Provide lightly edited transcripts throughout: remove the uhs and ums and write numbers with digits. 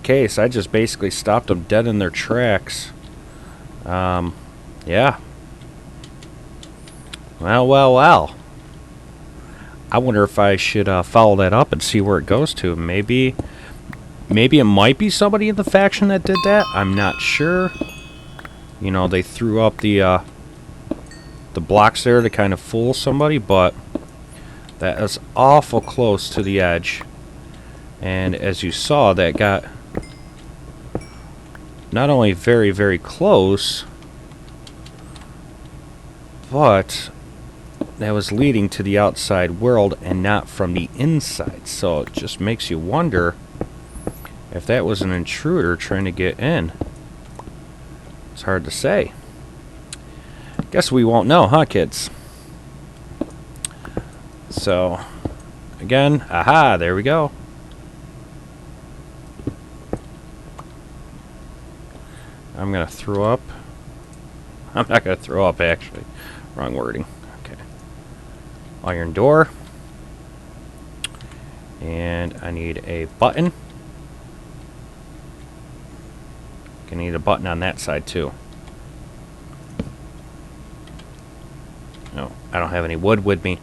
case, I just basically stopped them dead in their tracks. Yeah. Well. I wonder if I should follow that up and see where it goes to. Maybe it might be somebody in the faction that did that. I'm not sure. You know, they threw up the blocks there to kind of fool somebody, but that is awful close to the edge. And as you saw, that got not only very, very close, but that was leading to the outside world and not from the inside. So it just makes you wonder if that was an intruder trying to get in. It's hard to say. Guess we won't know, huh, kids? So, again, aha, there we go. I'm going to throw up. I'm not going to throw up, actually. Wrong wording. Okay. Iron door. And I need a button. I need a button on that side, too. No, I don't have any wood with me.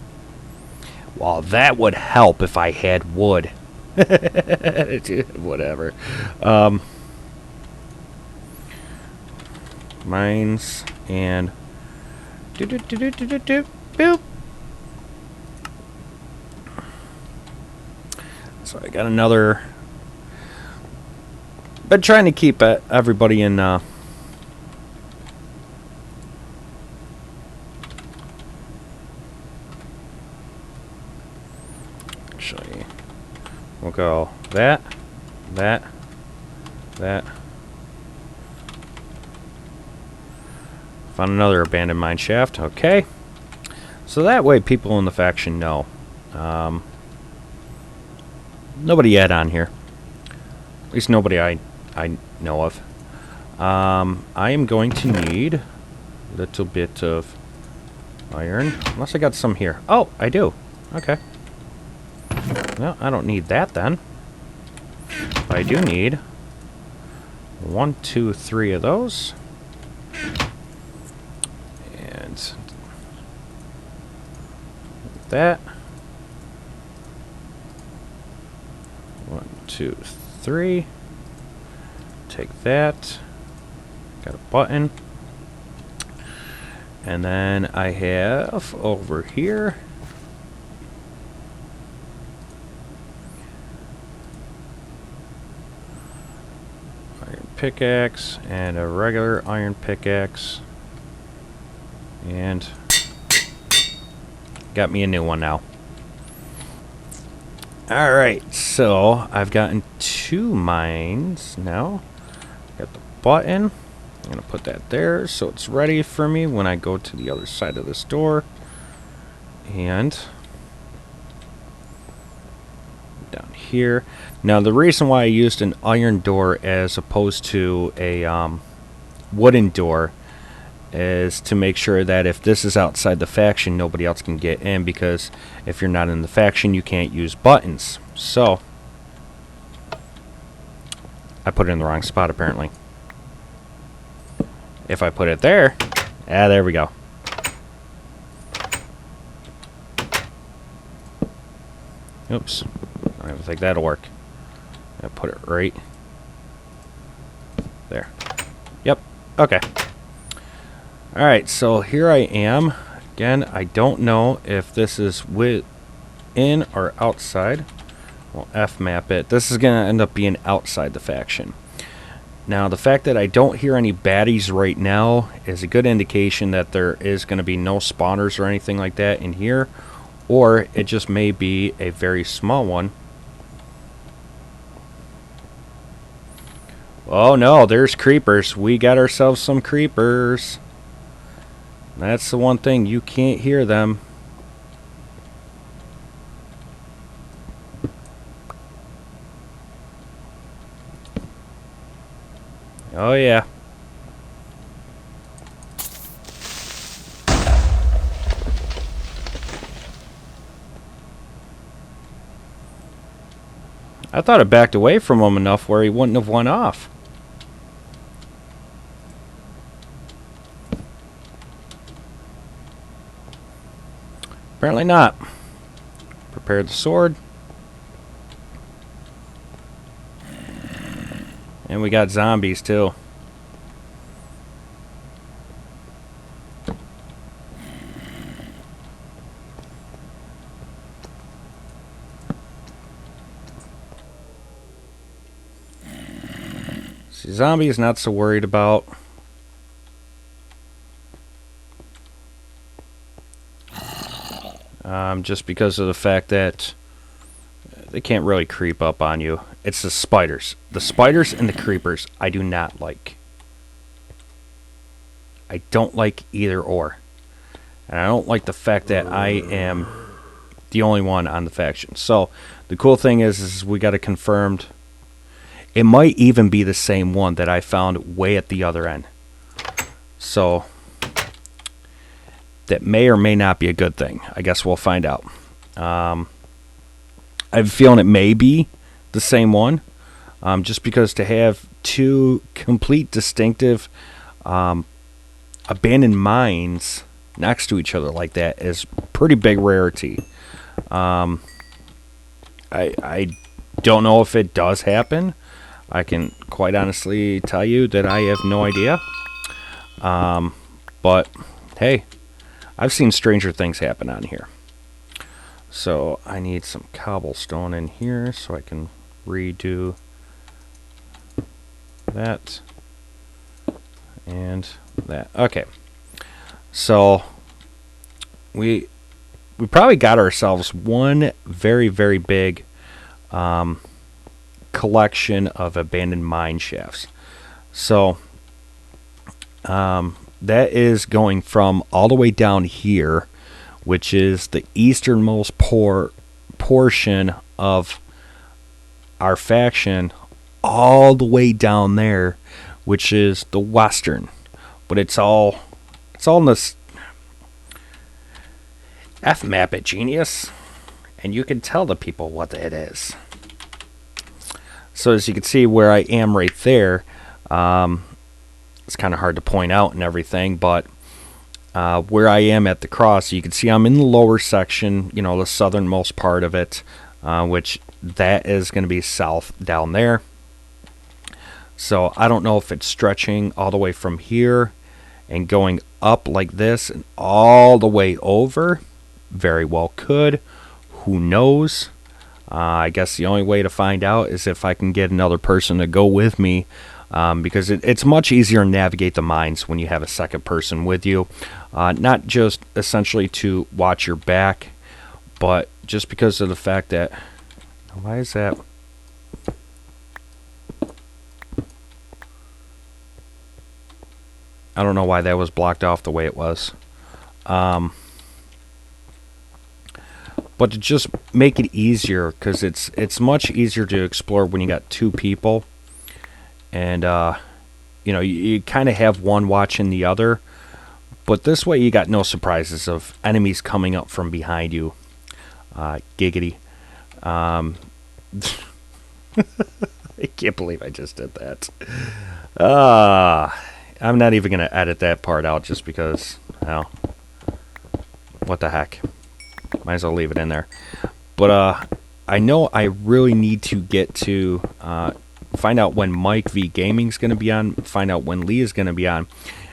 Well, that would help if I had wood. Whatever. Mines and boop. So I got another. Been trying to keep everybody in. Actually, we'll go that. Found another abandoned mine shaft. Okay. So that way people in the faction know. Nobody yet on here. At least nobody I know of. I am going to need a little bit of iron. Unless I got some here. Oh, I do. Okay. Well, I don't need that then. But I do need 1, 2, 3 of those. And that. 1, 2, 3. Take that. Got a button. And then I have over here iron pickaxe and a regular iron pickaxe. And got me a new one now. Alright, so I've gotten 2 mines now. Got the button. I'm going to put that there so it's ready for me when I go to the other side of this door. And down here. Now the reason why I used an iron door as opposed to a wooden door is to make sure that if this is outside the faction, nobody else can get in, because if you're not in the faction, you can't use buttons. So I put it in the wrong spot apparently. If I put it there, there we go. Oops, I don't think that'll work. I put it right there. Yep, okay. Alright, so here I am. Again, I don't know if this is within or outside. We'll F-map it. This is going to end up being outside the faction. Now, the fact that I don't hear any baddies right now is a good indication that there is going to be no spawners or anything like that in here. Or it just may be a very small one. Oh no, there's creepers. We got ourselves some creepers. That's the one thing, you can't hear them. Oh yeah. I I thought it backed away from him enough where he wouldn't have went off. Apparently not. Prepare the sword. And we got zombies too. See, zombies not so worried about. Just because of the fact that they can't really creep up on you. It's the spiders. The spiders and the creepers I do not like. I don't like either or. And I don't like the fact that I am the only one on the faction. So the cool thing is we got it confirmed. It might even be the same one that I found way at the other end. So that may or may not be a good thing. I guess we'll find out. I have a feeling it may be the same one. Just because to have two complete distinctive abandoned mines next to each other like that is pretty big rarity. I don't know if it does happen. I can quite honestly tell you that I have no idea. But hey, I've seen stranger things happen on here. So I need some cobblestone in here so I can redo that and that. Okay. So we probably got ourselves one very, very big collection of abandoned mine shafts. So that is going from all the way down here, which is the easternmost portion of our faction, all the way down there, which is the western. But it's all in this F-map it, genius. And you can tell the people what it is. So as you can see where I am right there, it's kind of hard to point out and everything, but where I am at the cross, you can see I'm in the lower section, you know, the southernmost part of it, which that is going to be south down there. So I don't know if it's stretching all the way from here and going up like this and all the way over. Very well could. Who knows? I guess the only way to find out is if I can get another person to go with me, because it's much easier to navigate the mines when you have a second person with you. Not just essentially to watch your back, but just because of the fact that... Why is that? I don't know why that was blocked off the way it was. But to just make it easier, because it's much easier to explore when you got two people. And, you know, you kind of have one watching the other. But this way you got no surprises of enemies coming up from behind you. Giggity. I can't believe I just did that. I'm not even going to edit that part out just because, well, what the heck. Might as well leave it in there. But I know I really need to get to find out when Mike V Gaming's going to be on, find out when Lee is going to be on,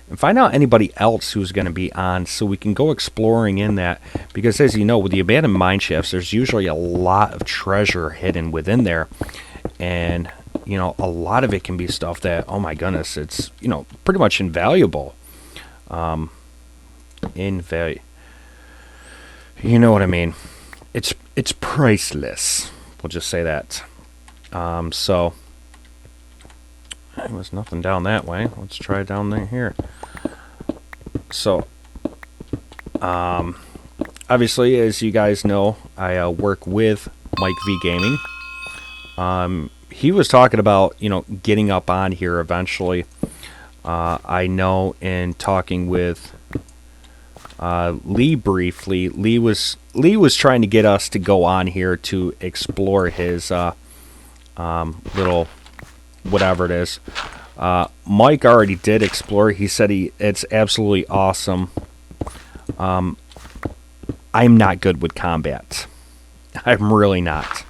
and find out anybody else who's going to be on so we can go exploring in that. Because as you know, with the abandoned mine shafts, there's usually a lot of treasure hidden within there. And, you know, a lot of it can be stuff that, oh my goodness, it's, you know, pretty much invaluable. You know what I mean? It's priceless. We'll just say that. So there was nothing down that way. Let's try down there here. So obviously, as you guys know, I work with Mike V Gaming. He was talking about, you know, getting up on here eventually. I know in talking with Lee briefly, Lee was trying to get us to go on here to explore his little whatever it is. Mike already did explore. He said it's absolutely awesome. I'm not good with combat. I'm really not.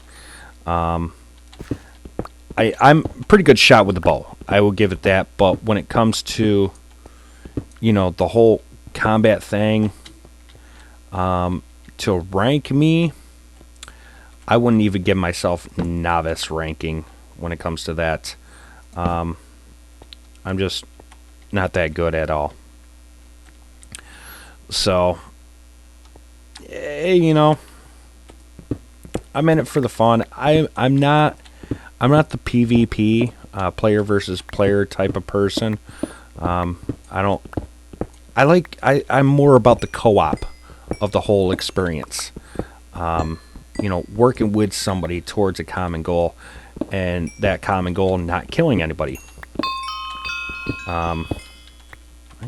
I'm pretty good shot with the bow. I will give it that. But when it comes to, the whole combat thing, to rank me, I wouldn't even give myself novice ranking when it comes to that. I'm just not that good at all. So, I'm in it for the fun. I'm not the PvP player versus player type of person. I'm more about the co-op of the whole experience. Working with somebody towards a common goal, and that common goal not killing anybody. My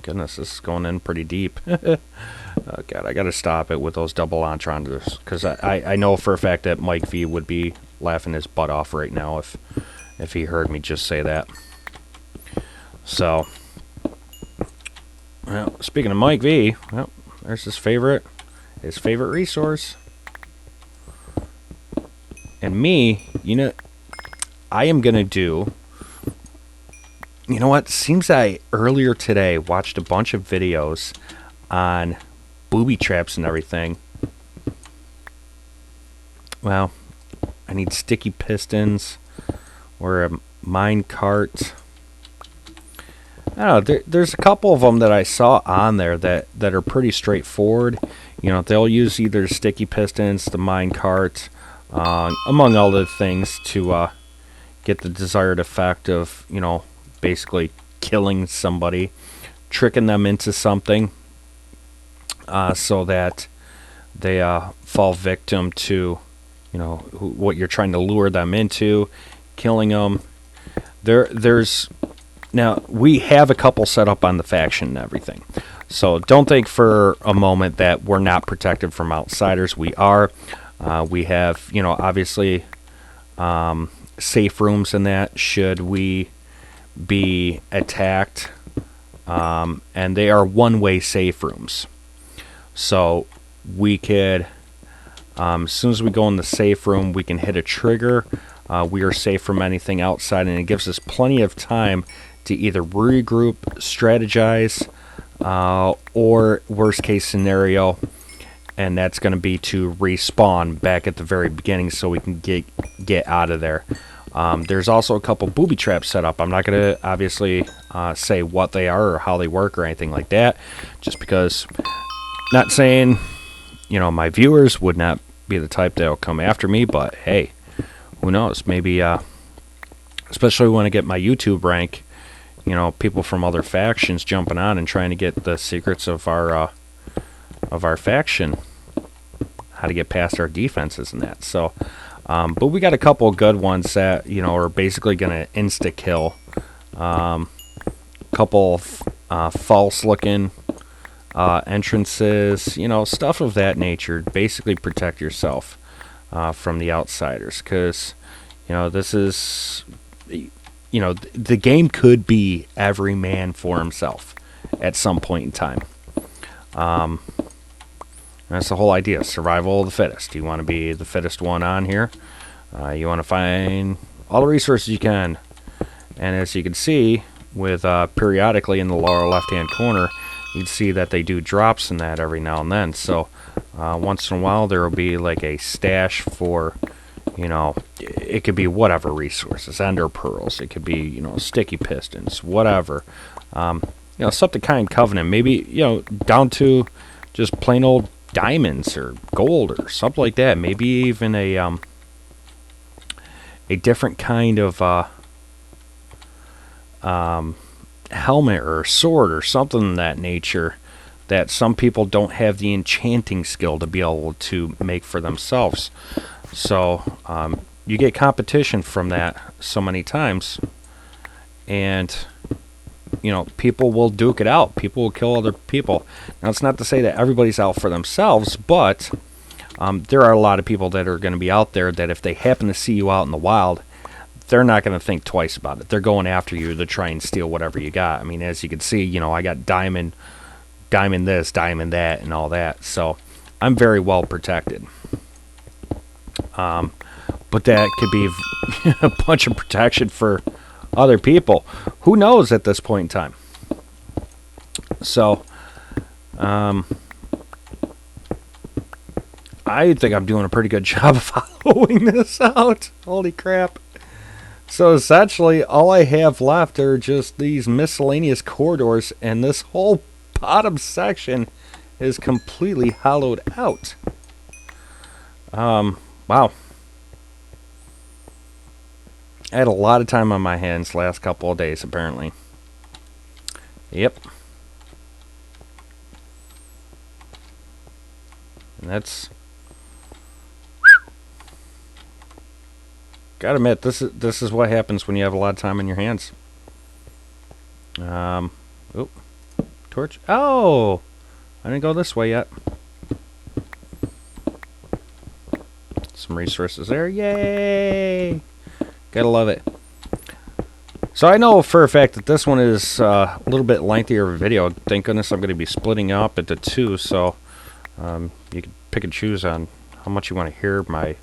goodness, this is going in pretty deep. Oh God, I gotta stop it with those double entendres, because I know for a fact that Mike V would be laughing his butt off right now if he heard me just say that. So, well, speaking of Mike V, well, there's his favorite resource. And me, I am gonna do. You know what? Seems I earlier today watched a bunch of videos on booby traps and everything. Well, I need sticky pistons or a mine cart. I don't know. There's a couple of them that I saw on there that are pretty straightforward. They'll use either sticky pistons, the mine cart, among other things to get the desired effect of, basically killing somebody, tricking them into something, so that they fall victim to, what you're trying to lure them into, killing them. Now, we have a couple set up on the faction and everything. So don't think for a moment that we're not protected from outsiders. We are. We have, obviously, safe rooms in that should we be attacked. And they are one-way safe rooms. So we could, as soon as we go in the safe room, we can hit a trigger. We are safe from anything outside, and it gives us plenty of time to either regroup, strategize, or worst case scenario, and that's going to be to respawn back at the very beginning so we can get out of there. There's also a couple booby traps set up. I'm not going to obviously say what they are or how they work or anything like that, just because, not saying, my viewers would not be the type that will come after me, but hey, who knows? Maybe, especially when I get my YouTube rank, people from other factions jumping on and trying to get the secrets of our faction, how to get past our defenses and that. So, but we got a couple of good ones that are basically going to insta kill. Couple of false looking entrances, stuff of that nature. Basically, protect yourself from the outsiders, because this is. The game could be every man for himself at some point in time. That's the whole idea, survival of the fittest. You want to be the fittest one on here. You want to find all the resources you can. And as you can see, with periodically in the lower left-hand corner, you'd see that they do drops in that every now and then. So once in a while, there will be like a stash for... it could be whatever resources, ender pearls. It could be, sticky pistons, whatever. Something kind of covenant. Maybe, down to just plain old diamonds or gold or something like that. Maybe even a different kind of helmet or sword or something of that nature that some people don't have the enchanting skill to be able to make for themselves. So you get competition from that so many times, and people will duke it out. People will kill other people. Now, it's not to say that everybody's out for themselves, but there are a lot of people that are going to be out there that if they happen to see you out in the wild, they're not going to think twice about it. They're going after you to try and steal whatever you got. I mean, as you can see, you know, I got diamond this, diamond that, and all that. So I'm very well protected. But that could be a bunch of protection for other people. Who knows at this point in time? So, I think I'm doing a pretty good job of following this out. Holy crap. So essentially, all I have left are just these miscellaneous corridors, and this whole bottom section is completely hollowed out. Wow. I had a lot of time on my hands last couple of days, apparently. Yep. And that's... Gotta admit, this is what happens when you have a lot of time on your hands. Oop. Torch. Oh! I didn't go this way yet. Some resources there. Yay! Gotta love it. So I know for a fact that this one is a little bit lengthier of a video. Thank goodness I'm going to be splitting up into two, so you can pick and choose on how much you want to hear my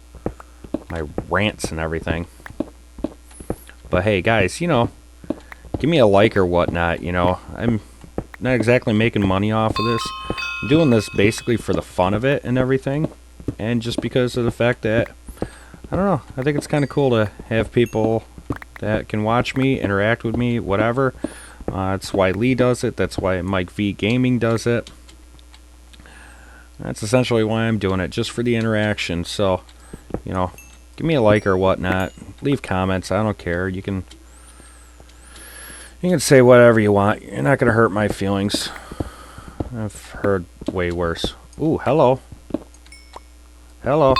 rants and everything. But hey, guys, you know, give me a like or whatnot. You know, I'm not exactly making money off of this. I'm doing this basically for the fun of it and everything, and just because of the fact that, I don't know, I think it's kind of cool to have people that can watch me, interact with me, whatever. That's why Lee does it. That's why Mike V Gaming does it. That's essentially why I'm doing it, just for the interaction. So, you know, give me a like or whatnot. Leave comments. I don't care. You can say whatever you want. You're not gonna hurt my feelings. I've heard way worse. Ooh, hello. Hello.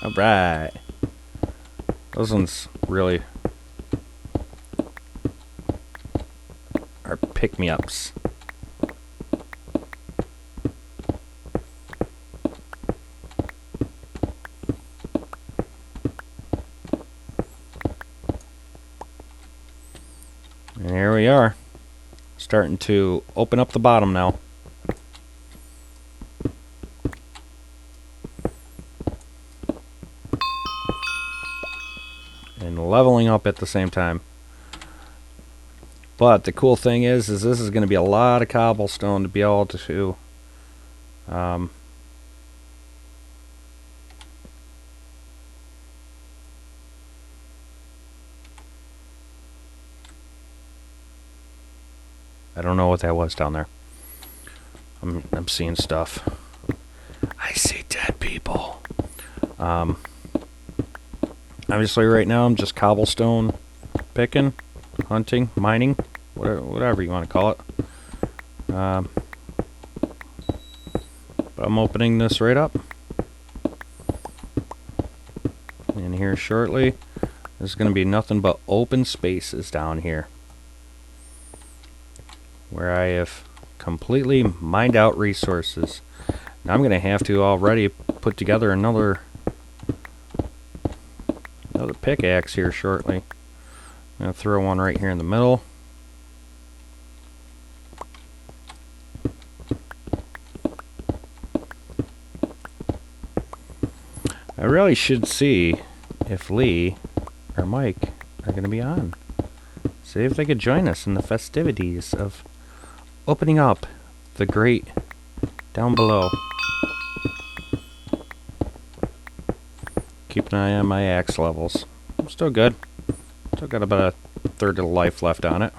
Alright. Those ones really are pick-me-ups. And here we are. Starting to open up the bottom now. And leveling up at the same time. But the cool thing is this is going to be a lot of cobblestone to be able to I don't know what that was down there. I'm seeing stuff. I see dead people. Obviously right now I'm just cobblestone picking, hunting, mining, whatever you want to call it. But I'm opening this right up. And here shortly, there's going to be nothing but open spaces down here, where I have completely mined out resources. Now I'm going to have to already put together another pickaxe here shortly. I'm going to throw one right here in the middle. I really should see if Lee or Mike are going to be on. See if they could join us in the festivities of opening up the grate down below. Keep an eye on my axe levels. I'm still good. Still got about a third of the life left on it.